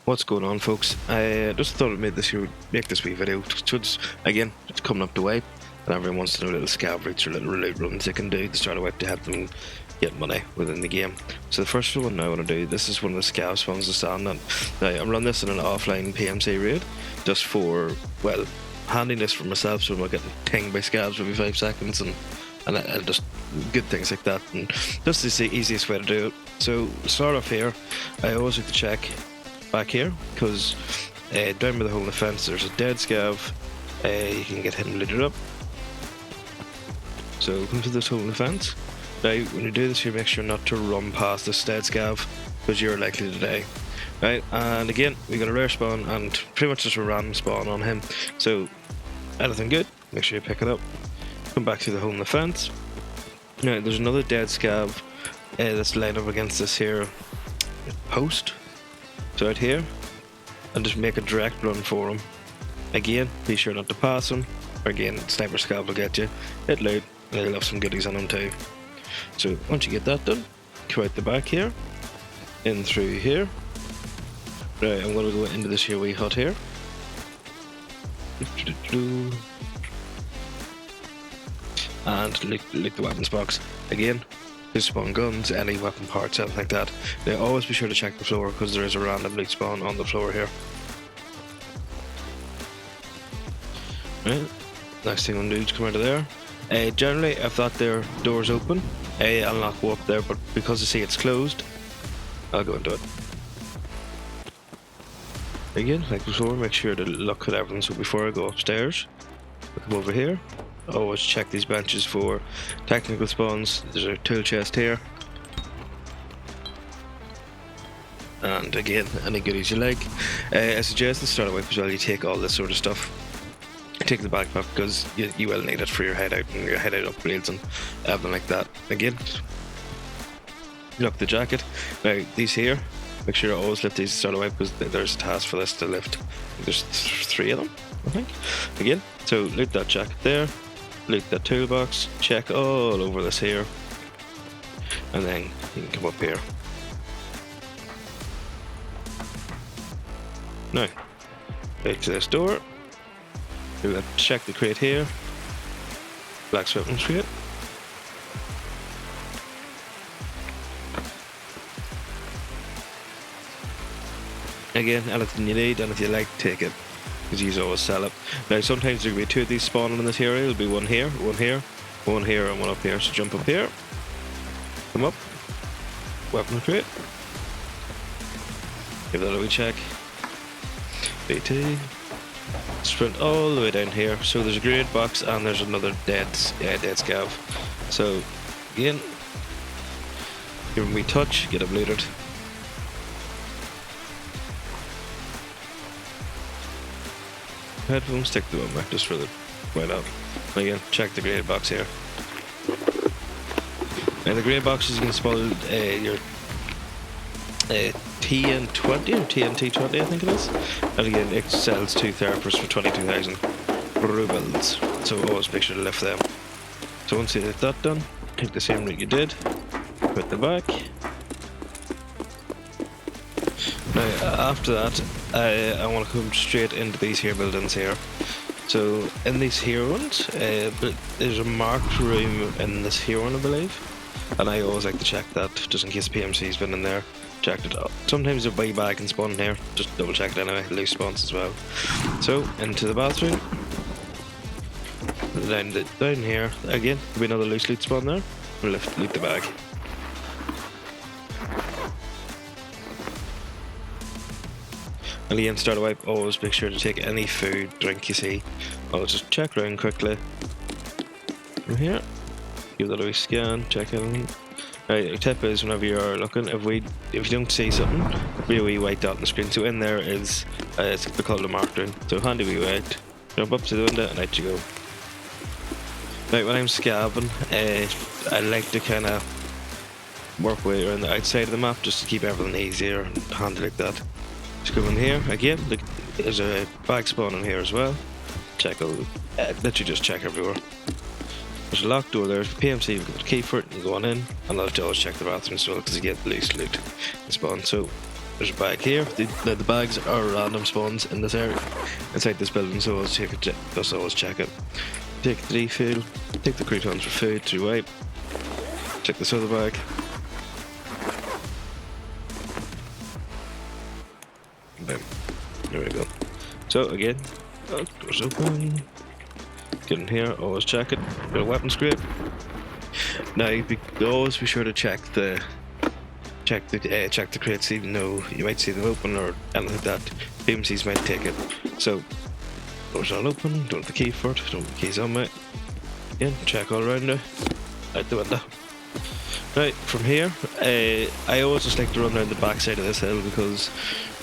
What's going on, folks? I just thought I'd make this wee video. Again, it's coming up to wipe, and everyone wants to know little scav routes or little loot runs they can do to start a wipe to help them get money within the game. So the first one I want to do, this is one of the scav spawns to stand on. Now, I'm running this in an offline PMC raid, just for, well, handiness for myself, so I'm not getting tinged by scavs every 5 seconds, and just good things like that, and just is the easiest way to do it. So start off here. I always like to check back here, because down by the hole in the fence there's a dead scav. You can get him looted up. So come to this hole in the fence. Now when you do this, you make sure not to run past this dead scav, because you're likely to die. Right, and again we got a rare spawn and pretty much just a random spawn on him. So anything good, make sure you pick it up. Come back to the hole in the fence. Now there's another dead scav that's lined up against this here post. So out here, and just make a direct run for him. Again, be sure not to pass him, or again, sniper scav will get you. Hit loot, and he'll have some goodies on him too. So once you get that done, come out the back here, in through here. Right, I'm going to go into this here wee hut here. And loot the weapons box. Again, there's spawn guns, any weapon parts, anything like that. Now always be sure to check the floor, because there is a random loot spawn on the floor here. Right, next thing I'm going to do is come out of there. Generally, if that there door's open, I'll not go up there, but because I see it's closed, I'll go into it. Again, like before, make sure to look at everything. So before I go upstairs, I come over here. Always check these benches for technical spawns. There's a tool chest here, and again, any goodies you like. I suggest to start away as well, you take all this sort of stuff. Take the backpack, because you will need it for your hideout and your hideout upgrades and everything like that. Again, look, the jacket. Now these here, make sure you always lift these to start away, because there's a task for this to lift. There's 3 of them, I think. Again, so loot that jacket there. Loot that toolbox, check all over this here, and then you can come up here. Now, back to this door, check the crate here, blacksmith weapons crate. Again, anything you need, anything you like, take it, because you always sell it. Now sometimes there will be 2 of these spawning in this area. There'll be one here, one here, one here, and one up here. So jump up here, come up, weapon crate, give that a wee check, BT, sprint all the way down here. So there's a grenade box and there's another dead scav. So again, give him a wee touch, get him looted. Headphones, stick the one back just for the why not. Again, check the grenade box here. Now the grenade boxes, you can spawn your TN20 or TNT20, I think it is. And again, it sells 2 therapists for 22,000 rubles. So always make sure to lift them. So once you get that done, take the same route you did, put the back. Now after that, I want to come straight into these here buildings here. So in these here ones, there's a marked room in this here one, I believe, and I always like to check that just in case PMC's been in there. Checked it out. Sometimes a buy bag can spawn in here, just double check it anyway. Loose spawns as well. So into the bathroom, down here again. There'll be another loose loot spawn there. We'll loot the bag. And again, start a wipe, always make sure to take any food, drink you see. I'll just check around quickly. From here, give that a wee scan, check everything. Right, the tip is whenever you're looking, if you don't see something, be a wee white dot on the screen. So in there is, it's called a marked room. So handy wee white, jump up to the window and out you go. Now when I'm scavving, I like to kind of work way around the outside of the map just to keep everything easier and handy like that. Just go in here again. Look, there's a bag spawn in here as well. Check all, literally just check everywhere. There's a locked door there. PMC, you've got a key for it. You go on in, and I'll always check the bathroom as well because you get loose loot in spawn. So there's a bag here. The bags are random spawns in this area, inside this building, so always check it. Take the refill, take the croutons for food to wipe, check this other bag. Boom. There we go. So again, doors open. Get in here, always check it. Got a weapons crate. Now always be sure to check the crates, even though you might see them open or anything like that. PMCs might take it. So doors all open, don't have the key for it, don't have the keys on me. Again, check all around now. Out the window. Right, from here, I always just like to run around the back side of this hill because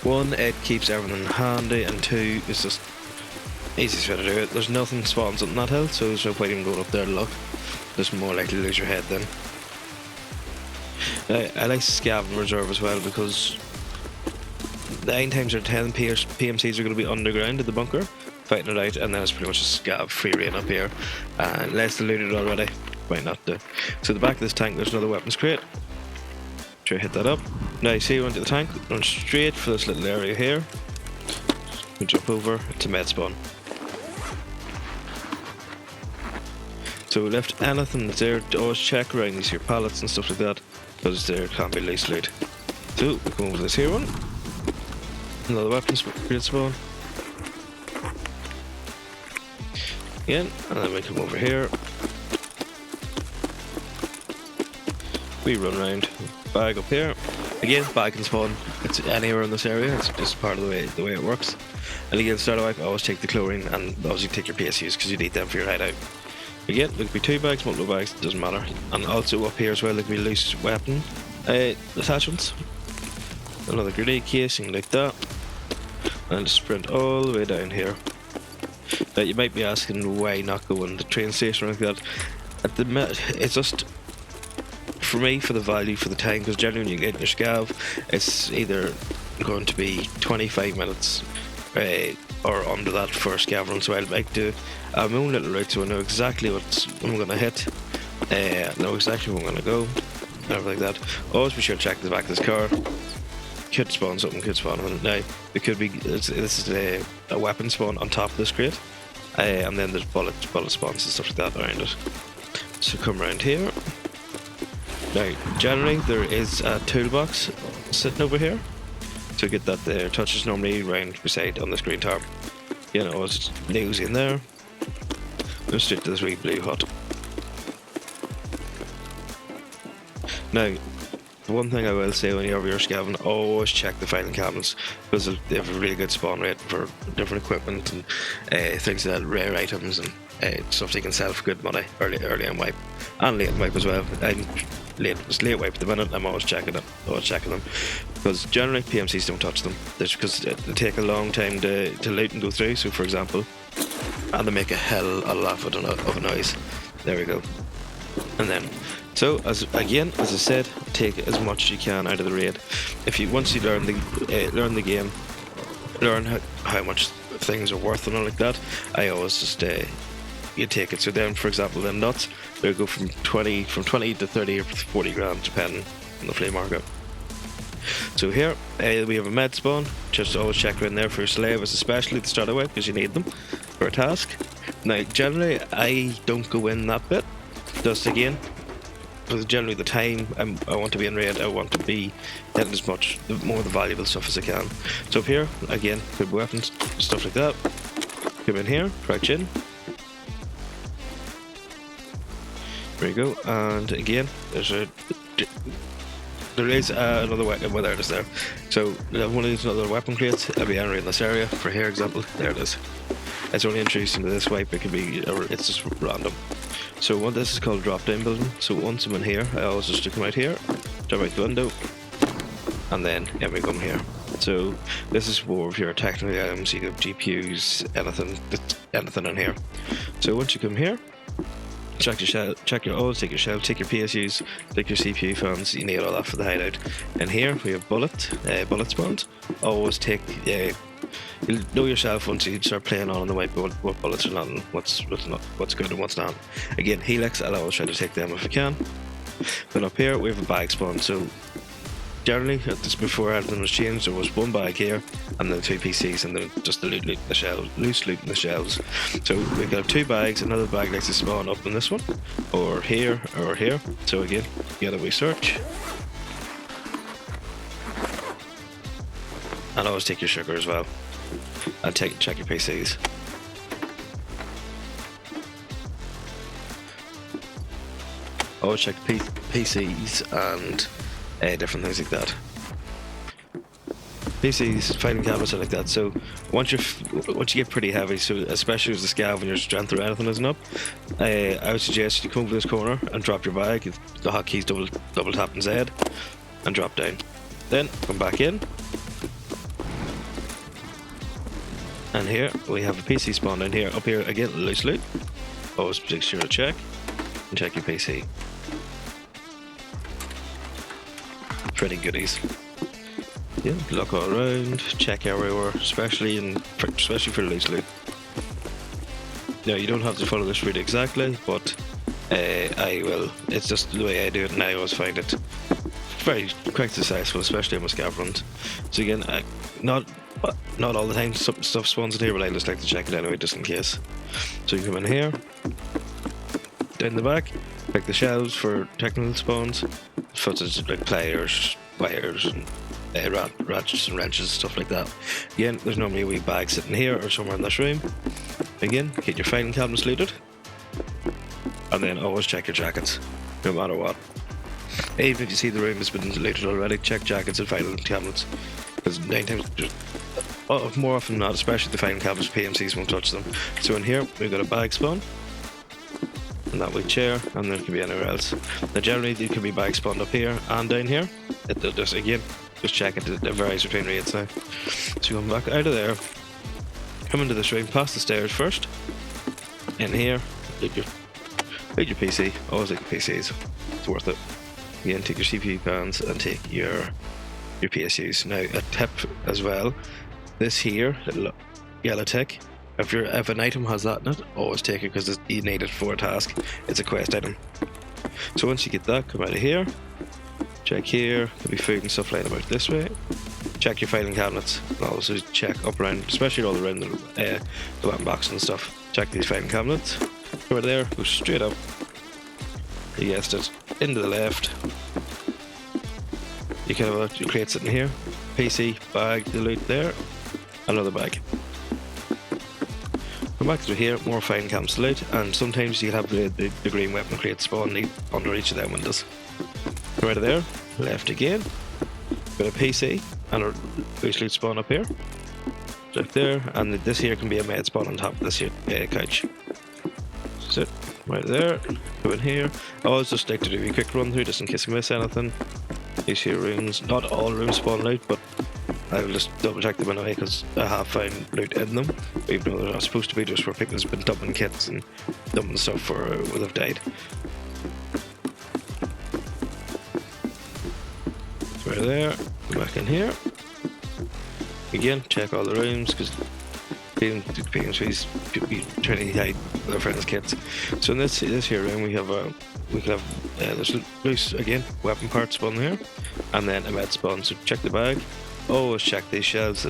one, it keeps everything handy, and two, it's just easiest way to do it. There's nothing spawns up on that hill, so there's no point in going up there to look. There's more likely to lose your head then. I like to scav and reserve as well because 9 times out of 10 PMCs are going to be underground in the bunker fighting it out, and then it's pretty much a scav free reign up here. Unless they're looted already, might not do. So the back of this tank, there's another weapons crate. Try to hit that up. Now you see you into the tank, run straight for this little area here. We jump over, it's a med spawn. So we left anything that's there, always check around these here pallets and stuff like that, because there can't be loose loot. So we come over to this here one. Another weapons crate spawn. Again, and then we come over here. We run around, bag up here. Again, bag can spawn. It's anywhere in this area. It's just part of the way it works. And again, start wipe, always take the chlorine and obviously take your PSUs because you need them for your hideout. Again, there could be 2 bags, multiple bags, doesn't matter. And also up here as well, there could be loose weapon attachments. Another grenade casing like that. And sprint all the way down here. Now you might be asking why not go in the train station or like that. At the minute, it's just for me, for the value, for the time, because generally when you get in your scav, it's either going to be 25 minutes or under that for a scav run. So I'd like to have my own little route so I know exactly what I'm going to hit, know exactly where I'm going to go, everything like that. Always be sure to check the back of this car. Could spawn something, could spawn on it. Now, it could be, this is a weapon spawn on top of this crate, and then there's bullet spawns and stuff like that around it. So come around here. Now, generally there is a toolbox sitting over here. To get that there, touches normally round beside on this green tarp. You know, it's news in there. Go straight to this wee blue hut. Now, the one thing I will say when you're over your scavenging, always check the filing cabinets because they have a really good spawn rate for different equipment and things like that, rare items and stuff you can sell for good money early in wipe and late in wipe as well. It's late wipe at the minute. I'm always checking them because generally PMCs don't touch them. That's because they take a long time to loot and go through. So for example, and they make a hell of a lot of a noise. There we go. And then, so as I said, take as much as you can out of the raid. Once you learn the game, learn how much things are worth and all like that, I always just you take it. So then, for example, them nuts, they'll go from 20 to 30 or 40 grand, depending on the flea market. So here, we have a med spawn. Just always check around there for your slavers, especially at the start of it, because you need them for a task. Now, generally, I don't go in that bit, just again, because generally the time I want to be in raid, I want to be getting as much, more of the valuable stuff as I can. So up here, again, good weapons, stuff like that. Come in here, crouch in. There you go, and again, there is another weapon. Well, there it is there. So one of these another weapon crates. I'll be entering this area for here example. There it is. It's only introduced into this wipe. It could be, or it's just random. So what this is called drop down building. So once I'm in here, I always just come out here, jump out the window, and then we come here. So this is more of your technical items. You have GPUs, anything in here. So once you come here. Check your shell, always take your shell, take your PSUs, take your CPU fans, you need all that for the hideout. And here we have bullet spawns. Always take, you'll know yourself once you start playing on the wipe what bullets are not and what's good and what's not. Again, helix, I'll always try to take them if I can. Then up here we have a bag spawn, so generally, just before everything was changed, there was one bag here, and then 2 PCs, and then just the loot in the shelves, loose loot in the shelves. So we've got 2 bags, another bag likes to spawn up in this one, or here, or here. So again, you gotta research. And always take your sugar as well. And check your PCs. Always check PCs and different things like that. PCs, fighting cabinets are like that. So once you get pretty heavy, so especially with the scav when your strength or anything isn't up, I would suggest you come over this corner and drop your bag. The hotkeys double tap and Z, and drop down. Then come back in. And here we have a PC spawn down here. Up here again, loose loot. Always make sure to check and check your PC. Pretty goodies. Yeah, look all around, check everywhere, especially for loose loot. Now you don't have to follow this route exactly, but I will. It's just the way I do it, and I always find it very quick to successful, especially on my scav runs. So again, not all the time stuff spawns in here, but I just like to check it anyway, just in case. So you come in here, down the back, check the shelves for technical spawns, such as like pliers, wires, and ratchets and wrenches, stuff like that. Again, there's normally a wee bag sitting here or somewhere in this room. Again, get your filing cabinets looted, and then always check your jackets, no matter what. Even if you see the room has been looted already, check jackets and filing cabinets, because 9 times, more often than not, especially the filing cabinets, PMCs won't touch them. So in here, we've got a bag spawn, and that wee chair, and there can be anywhere else. Now generally, there can be bags spawned up here and down here. It'll just, again, just check it, it varies between raids now. So you come back out of there, come into this room, past the stairs first, in here, loot your PC, always loot your PCs, it's worth it. Again, take your CPU pans and take your PSUs. Now a tip as well, this here, little yellow tick, if an item has that in it, always take it, because you need it for a task. It's a quest item. So once you get that, come out of here, check here, could be food and stuff lying about this way. Check your filing cabinets, and also check up around, especially all around the weapon box and stuff. Check these filing cabinets. Over there, go straight up. You guessed it, into the left. You can have your crate sitting here. PC, bag, the loot there, another bag. Come back through here, more filing cabinets to loot, and sometimes you have the green weapon crate spawn under each of them windows. Right there, left again, got a PC and a loose loot spawn up here, right there, and this here can be a med spawn on top of this here couch. That's it, right there, go in here. I always just like to do a quick run through just in case I miss anything. These here rooms, not all rooms spawn loot, but I will just double check them anyway, because I have found loot in them, even though they're not supposed to be, just where people's been dumping kits and dumping stuff for when they've died. So right there, go back in here. Again, check all the rooms, because PMCs could be trying to hide their friends' kits. So in this here room, we could have there's loose again weapon parts spawn here, and then a med spawn. So check the bag. Always check these shelves.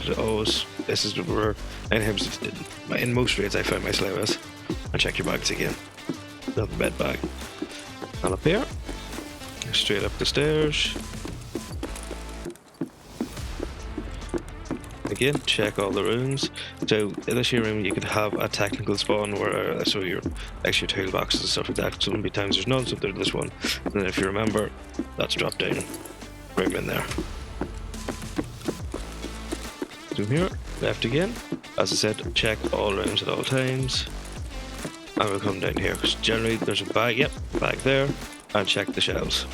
This is where in most raids I find my slavers. And check your bags again. Another med bag. And up here, straight up the stairs. Again, check all the rooms. So in this here room, you could have a technical spawn where so your extra toolboxes and stuff like that. So there'll be times there's none, so there's this one. And then if you remember, that's drop down room in there. Zoom here, left again. As I said, check all rooms at all times. And we'll come down here, because generally there's a bag, yep, bag there, and check the shelves.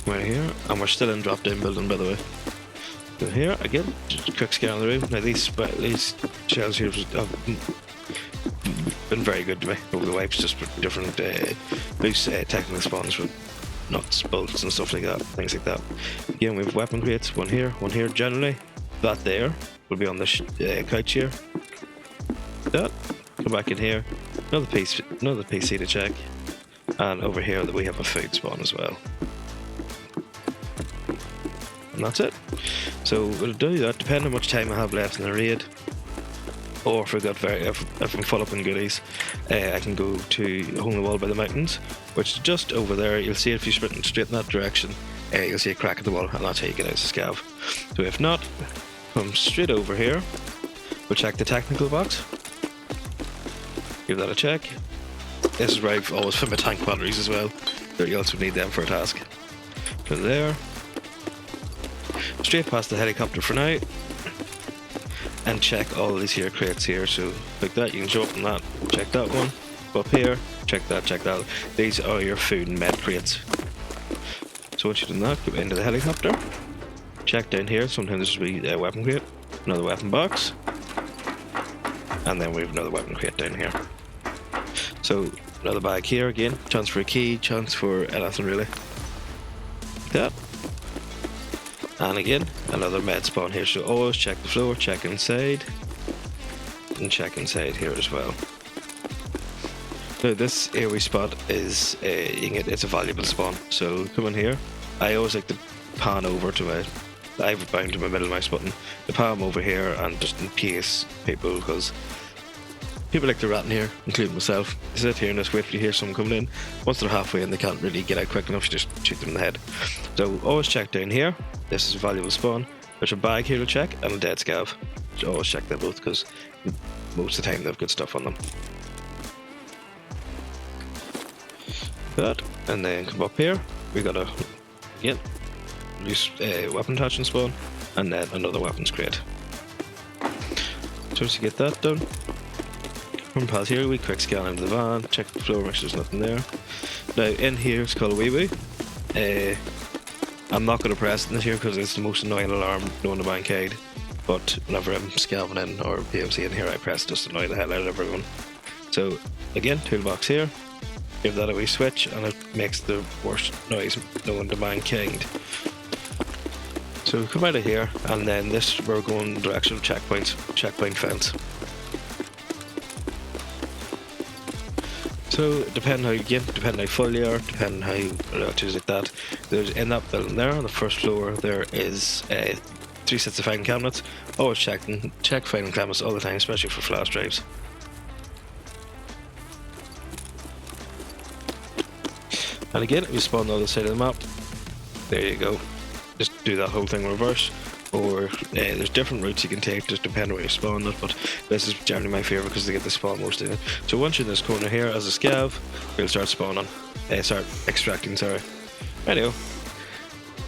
Right here, and we're still in drop down building, by the way. So here, again, just a quick scan of the room. Now these shelves here have been very good to me over the wipes, just with different loose technical spawns with nuts, bolts and stuff like that, things like that. Again, we have weapon crates, one here generally. That there will be on the couch here. That, come back in here, another PC to check. And over here that we have a food spawn as well. and that's it. So we'll do that depending on how much time I have left in the raid. Or if I'm full up in goodies, I can go to Hole in the Wall by the Mountains, which is just over there. You'll see it if you sprint straight in that direction. You'll see a crack at the wall, and that's how you get out of the scav. So if not, come straight over here. We'll check the technical box. Give that a check. This is where I've always put my tank batteries as well. You also need them for a task. Go there. Straight past the helicopter for now. And check all these here crates here. So like that, you can jump on that, check that one. Go up here, check that, check that. These are your food and med crates. So once you've done that, go into the helicopter. Check down here, sometimes this will be a weapon crate, another weapon box. And then we have another weapon crate down here. So another bag here again, chance for a key, chance for anything really. Like that. And again, another med spawn here, so always check the floor, check inside, and check inside here as well. Now this AoE spot is, it's a valuable spawn, so come in here. I always like to pan over to I have it bound to my middle mouse button, to pan over here and just in case people, because people like to rat in here, including myself. You sit here and just wait for you to hear someone coming in. Once they're halfway in, they can't really get out quick enough, you just shoot them in the head. So always check down here. This is a valuable spawn. There's a bag here to check and a dead scav. So always check them both because most of the time they have good stuff on them. That, and then come up here. We got a again loose weapon attachment spawn, and then another weapons crate. So once you get that done, come past here, we quick scan into the van, check the floor, make sure there's nothing there. Now in here it's called a wee wee. I'm not going to press it in this here because it's the most annoying alarm known to mankind. But whenever I'm scavenging in or PMC in here, I press just to annoy the hell out of everyone. So again, toolbox here. Give that a wee switch and it makes the worst noise known to mankind. So come out of here and then this we're going in the direction of checkpoint fence. So depending how full you are, depending how things like that. There's in that building there on the first floor there is 3 sets of filing cabinets. Always check filing cabinets all the time, especially for flash drives. And again, if you spawn on the other side of the map, there you go. Just do that whole thing in reverse. Or there's different routes you can take just depending on where you spawn it, but this is generally my favourite because they get the spawn most in it. So once you're in this corner here as a scav, you'll start spawning, start extracting, sorry. Anyway,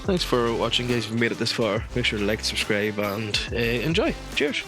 thanks for watching guys, if you made it this far. Make sure to like, subscribe and enjoy. Cheers!